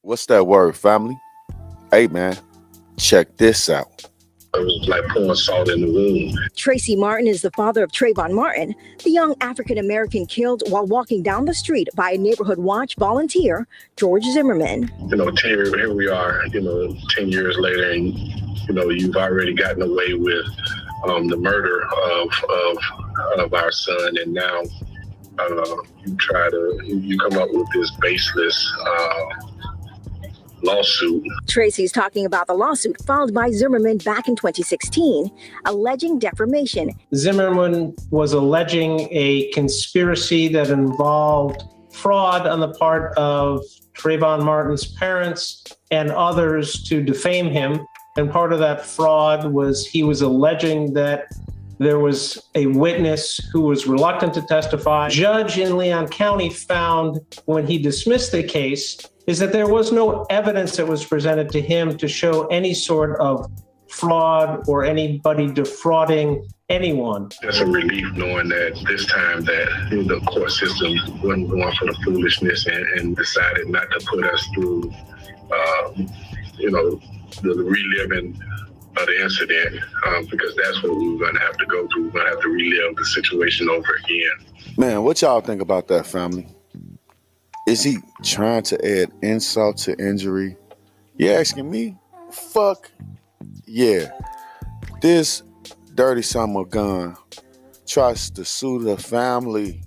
What's that word, family? Hey, man, check this out. It was like pouring salt in the wound. Tracy Martin is the father of Trayvon Martin, the young African-American killed while walking down the street by a neighborhood watch volunteer, George Zimmerman. 10 here we are, 10 years later, and, you've already gotten away with the murder of our son, and now you come up with this baseless lawsuit. Tracy's talking about the lawsuit filed by Zimmerman back in 2016, alleging defamation. Zimmerman was alleging a conspiracy that involved fraud on the part of Trayvon Martin's parents and others to defame him. And part of that fraud was he was alleging that there was a witness who was reluctant to testify. Judge in Leon County found when he dismissed the case is that there was no evidence that was presented to him to show any sort of fraud or anybody defrauding anyone. It's a relief knowing that this time that the court system wasn't going for the foolishness and decided not to put us through, the reliving of the incident, because that's what we were going to have to go through. We're going to have to relive the situation over again. Man, what y'all think about that, family? Is he trying to add insult to injury? You asking me? Fuck yeah. This dirty son of a gun tries to sue the family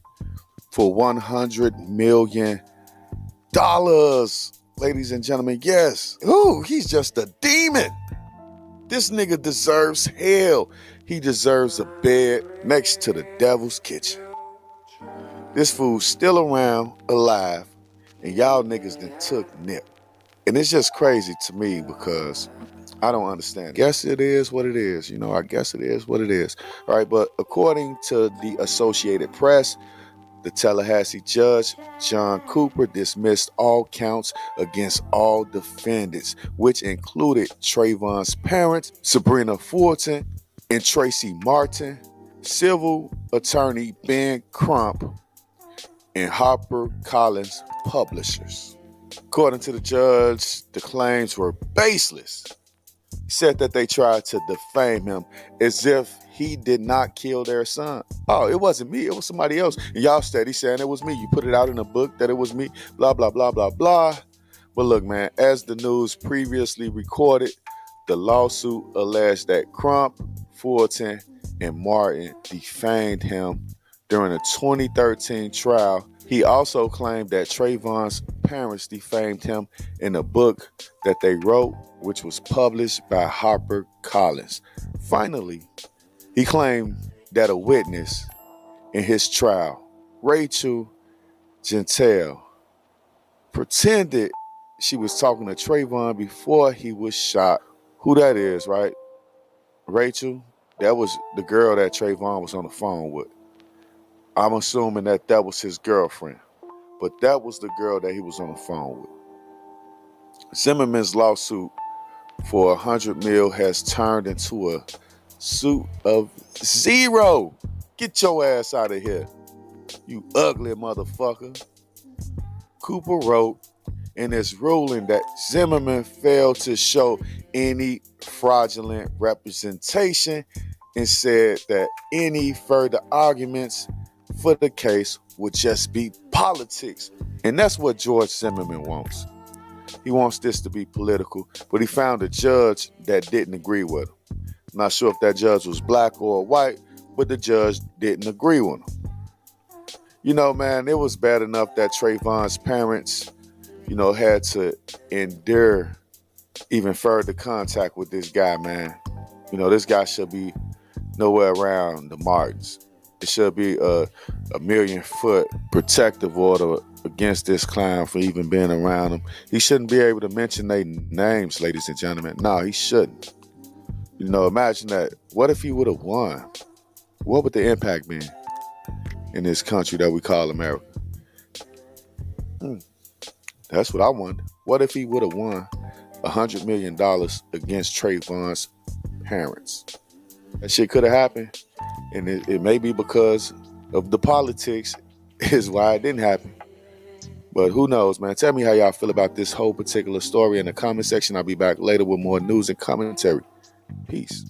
for $100 million. Ladies and gentlemen, yes. Ooh, he's just a demon. This nigga deserves hell. He deserves a bed next to the devil's kitchen. This fool's still around, alive, and y'all niggas done took nip. And it's just crazy to me because I don't understand. Guess it is what it is. I guess it is what it is. All right, but according to the Associated Press, the Tallahassee judge, John Cooper, dismissed all counts against all defendants, which included Trayvon's parents, Sabrina Fulton, and Tracy Martin, civil attorney Ben Crump, and HarperCollins publishers. According to the judge, the claims were baseless. He said that they tried to defame him as if he did not kill their son. Oh, it wasn't me, it was somebody else. And y'all steady saying it was me. You put it out in a book that it was me, blah, blah, blah, blah, blah. But look, man, as the news previously recorded, the lawsuit alleged that Crump, Fulton, and Martin defamed him during a 2013 trial. He also claimed that Trayvon's parents defamed him in a book that they wrote, which was published by HarperCollins. Finally, he claimed that a witness in his trial, Rachel Gentile, pretended she was talking to Trayvon before he was shot. Who that is, right? Rachel, that was the girl that Trayvon was on the phone with. I'm assuming that was his girlfriend, but that was the girl that he was on the phone with. Zimmerman's lawsuit for $100 million has turned into a suit of zero. Get your ass out of here, you ugly motherfucker. Cooper wrote in his ruling that Zimmerman failed to show any fraudulent representation and said that any further arguments for the case would just be politics. And that's what George Zimmerman wants. He wants this to be political, but he found a judge that didn't agree with him. I'm not sure if that judge was black or white, but the judge didn't agree with him. Man, it was bad enough that Trayvon's parents, had to endure even further contact with this guy, man. This guy should be nowhere around the Martins. It should be a 1,000,000-foot protective order against this clown for even being around him. He shouldn't be able to mention their names, ladies and gentlemen. No, he shouldn't. Imagine that. What if he would have won? What would the impact be in this country that we call America? That's what I wonder. What if he would have won $100 million against Trayvon's parents? That shit could have happened. And it may be because of the politics is why it didn't happen. But who knows, man? Tell me how y'all feel about this whole particular story in the comment section. I'll be back later with more news and commentary. Peace.